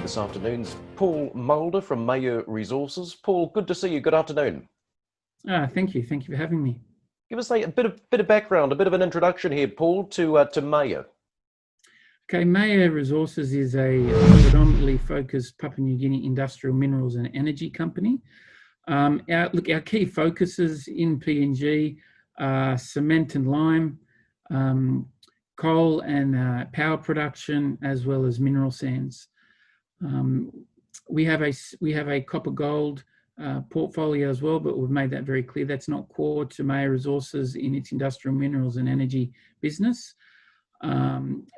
this afternoon's Paul Mulder from Mayur Resources. Paul, good to see you. Good afternoon. Thank you. Thank you for having me. Give us a bit of background, a bit of an introduction here, Paul, to Mayur. Okay, Mayur Resources is a predominantly focused Papua New Guinea industrial minerals and energy company. Our key focuses in PNG are cement and lime, coal and power production, as well as mineral sands. We have a copper gold portfolio as well, but we've made that very clear that's not core to Mayur Resources in its industrial minerals and energy business.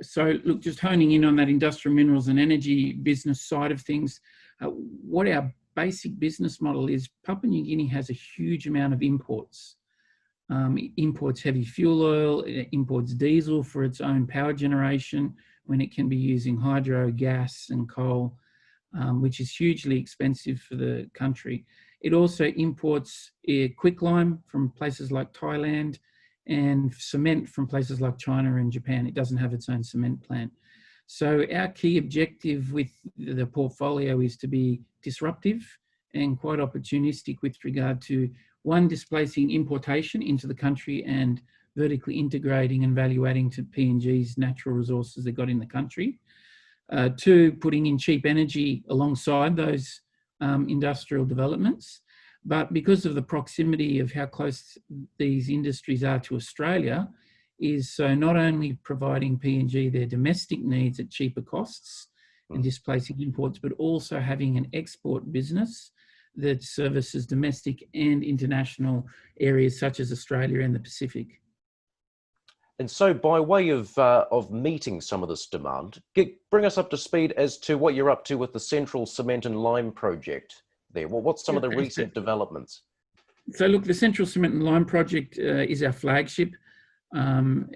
So look, just honing in on that industrial minerals and energy business side of things, what our basic business model is, Papua New Guinea has a huge amount of imports. It imports heavy fuel oil, it imports diesel for its own power generation when it can be using hydro, gas and coal, which is hugely expensive for the country. It also imports quicklime from places like Thailand and cement from places like China and Japan. It doesn't have its own cement plant. So our key objective with the portfolio is to be disruptive and quite opportunistic with regard to, one, displacing importation into the country and vertically integrating and value adding to PNG's natural resources they've got in the country. Two, putting in cheap energy alongside those industrial developments. But because of the proximity of how close these industries are to Australia, is so not only providing PNG their domestic needs at cheaper costs and displacing imports, but also having an export business that services domestic and international areas such as Australia and the Pacific. And so by way of meeting some of this demand, bring us up to speed as to what you're up to with the Central Cement and Lime project there. Well, what's some of the recent developments? So look, the Central Cement and Lime project is our flagship.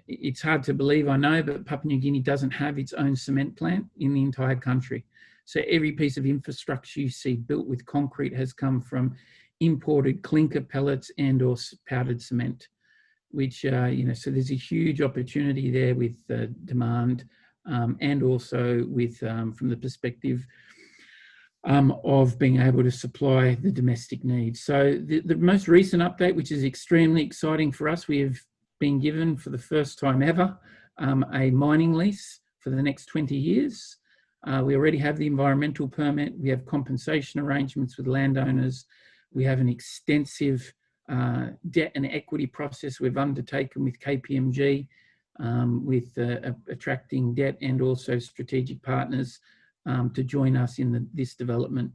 It's hard to believe, I know, but Papua New Guinea doesn't have its own cement plant in the entire country. So every piece of infrastructure you see built with concrete has come from imported clinker pellets and or powdered cement, which, so there's a huge opportunity there with demand and also with, from the perspective of being able to supply the domestic needs. So the most recent update, which is extremely exciting for us, we have been given for the first time ever a mining lease for the next 20 years. We already have the environmental permit. We have compensation arrangements with landowners. We have an extensive debt and equity process we've undertaken with KPMG, with attracting debt and also strategic partners to join us in this development.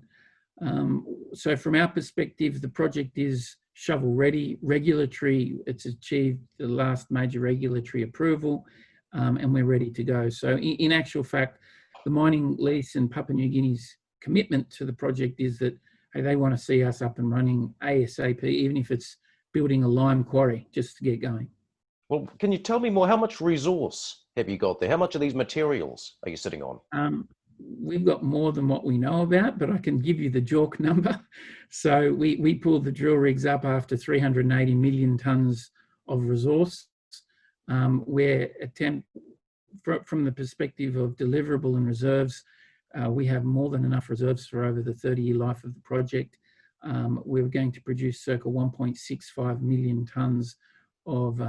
So from our perspective, the project is shovel ready, regulatory, it's achieved the last major regulatory approval, and we're ready to go. So in actual fact, the mining lease and Papua New Guinea's commitment to the project is that they want to see us up and running ASAP, even if it's building a lime quarry just to get going. Well, can you tell me more? How much resource have you got there? How much of these materials are you sitting on? We've got more than what we know about, but I can give you the JORC number. So we pulled the drill rigs up after 380 million tonnes of resource. From the perspective of deliverable and reserves, we have more than enough reserves for over the 30-year life of the project. We're going to produce circa 1.65 million tonnes of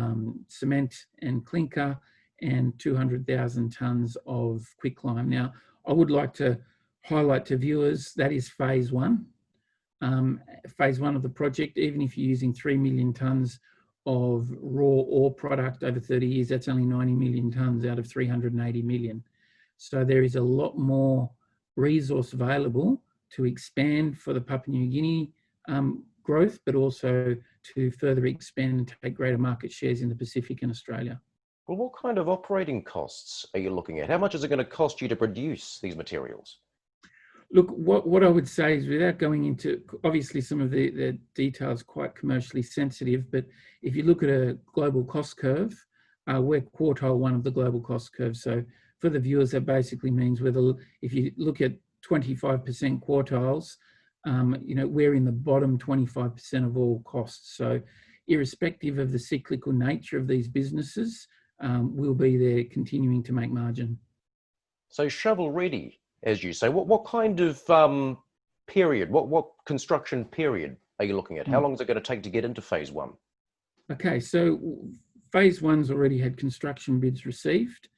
cement and clinker and 200,000 tonnes of quicklime. Now, I would like to highlight to viewers that is phase one. Phase one of the project, even if you're using 3 million tonnes of raw ore product over 30 years, that's only 90 million tonnes out of 380 million. So there is a lot more resource available to expand for the Papua New Guinea growth, but also to further expand and take greater market shares in the Pacific and Australia. Well, what kind of operating costs are you looking at? How much is it going to cost you to produce these materials? Look, what I would say is, without going into, obviously some of the details quite commercially sensitive, but if you look at a global cost curve, we're quartile one of the global cost curve. So for the viewers, that basically means if you look at 25% quartiles, we're in the bottom 25% of all costs. So irrespective of the cyclical nature of these businesses, we'll be there continuing to make margin. So shovel ready. as you say. What kind of period, what construction period are you looking at? How long is it going to take to get into phase one? Okay, so phase one's already had construction bids received,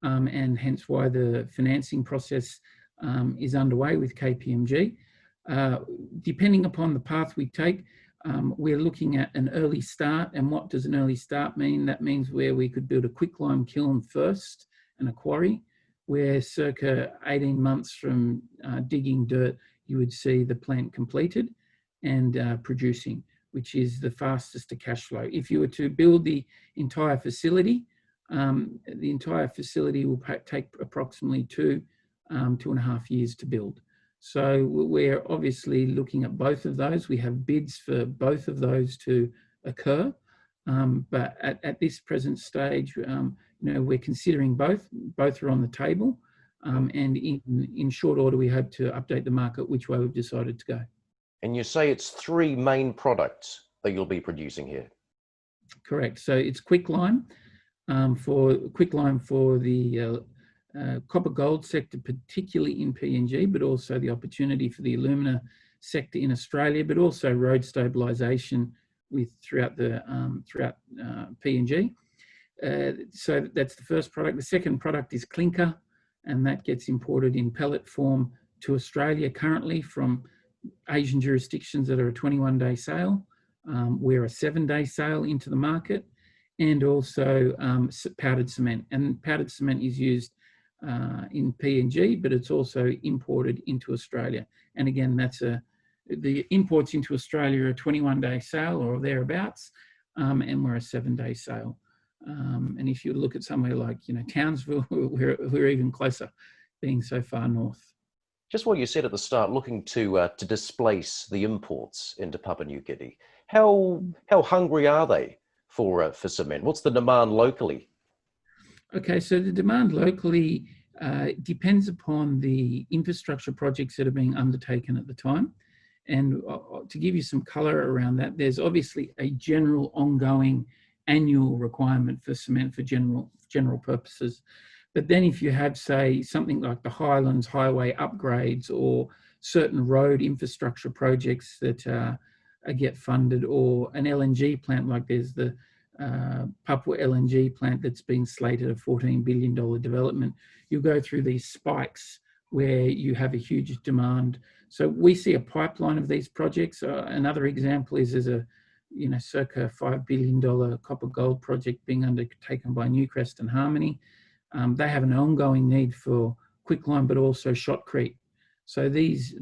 and hence why the financing process is underway with KPMG. Depending upon the path we take, we're looking at an early start. And what does an early start mean? That means where we could build a quicklime kiln first and a quarry, where circa 18 months from digging dirt, you would see the plant completed and producing, which is the fastest to cash flow. If you were to build the entire facility will take approximately 2.5 years to build. So we're obviously looking at both of those. We have bids for both of those to occur, but at this present stage, we're considering both. Both are on the table, and in short order, we hope to update the market which way we've decided to go. And you say it's 3 main products that you'll be producing here. Correct. So it's quicklime for the copper gold sector, particularly in PNG, but also the opportunity for the alumina sector in Australia, but also road stabilisation throughout PNG. So that's the first product. The second product is clinker, and that gets imported in pellet form to Australia currently from Asian jurisdictions that are a 21-day sale. We're a 7-day sale into the market, and also powdered cement. And powdered cement is used in PNG, but it's also imported into Australia. And again, the imports into Australia are a 21-day sale or thereabouts, and we're a 7-day sale. And if you look at somewhere like Townsville, we're even closer, being so far north. Just what you said at the start, looking to displace the imports into Papua New Guinea. How hungry are they for cement? What's the demand locally? Okay, so the demand locally depends upon the infrastructure projects that are being undertaken at the time. And to give you some colour around that, there's obviously a general ongoing annual requirement for cement for general purposes. But then if you have, say, something like the Highlands Highway upgrades or certain road infrastructure projects that get funded, or an LNG plant, like there's the Papua LNG plant that's been slated a $14 billion development, you go through these spikes where you have a huge demand. So we see a pipeline of these projects. Another example is there's a circa $5 billion copper gold project being undertaken by Newcrest and Harmony. They have an ongoing need for quicklime, but also shotcrete. So these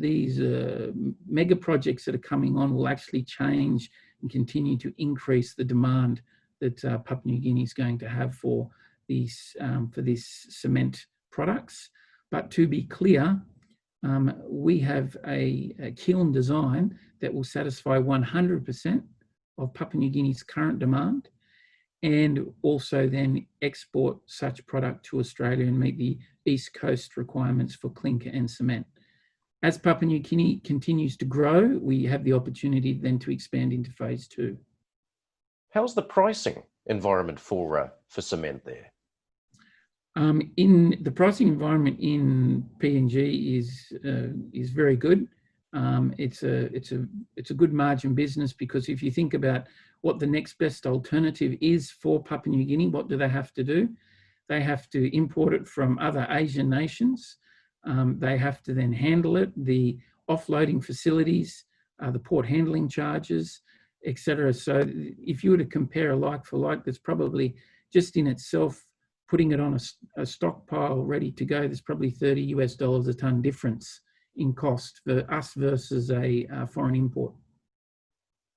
mega projects that are coming on will actually change and continue to increase the demand that Papua New Guinea is going to have for these cement products. But to be clear, we have a kiln design that will satisfy 100% of Papua New Guinea's current demand, and also then export such product to Australia and meet the East Coast requirements for clinker and cement. As Papua New Guinea continues to grow, we have the opportunity then to expand into phase 2. How's the pricing environment for cement there? In the pricing environment in PNG is very good. It's a good margin business, because if you think about what the next best alternative is for Papua New Guinea, what do they have to do? They have to import it from other Asian nations. They have to then handle it, the offloading facilities, the port handling charges, etc. So if you were to compare a like for like, there's probably just in itself, putting it on a stockpile ready to go, there's probably $30 a tonne difference in cost for us versus a foreign import.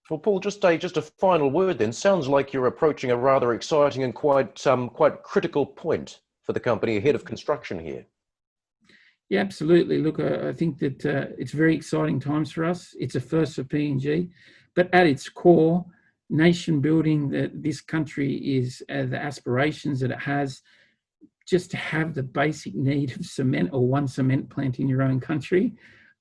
Well, Paul, just a final word then. Sounds like you're approaching a rather exciting and quite critical point for the company ahead of construction here. Yeah, absolutely. Look, I think that it's very exciting times for us. It's a first for PNG, but at its core, nation building, that this country is the aspirations that it has, just to have the basic need of cement, or one cement plant in your own country.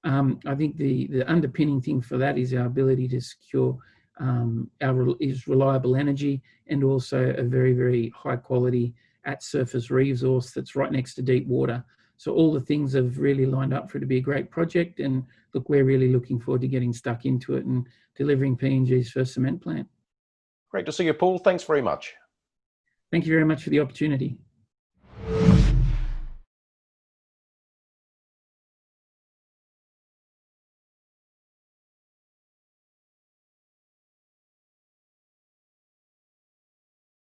I think the underpinning thing for that is our ability to secure reliable energy, and also a very, very high quality at surface resource that's right next to deep water. So all the things have really lined up for it to be a great project. And look, we're really looking forward to getting stuck into it and delivering PNG's first cement plant. Great to see you, Paul. Thanks very much. Thank you very much for the opportunity.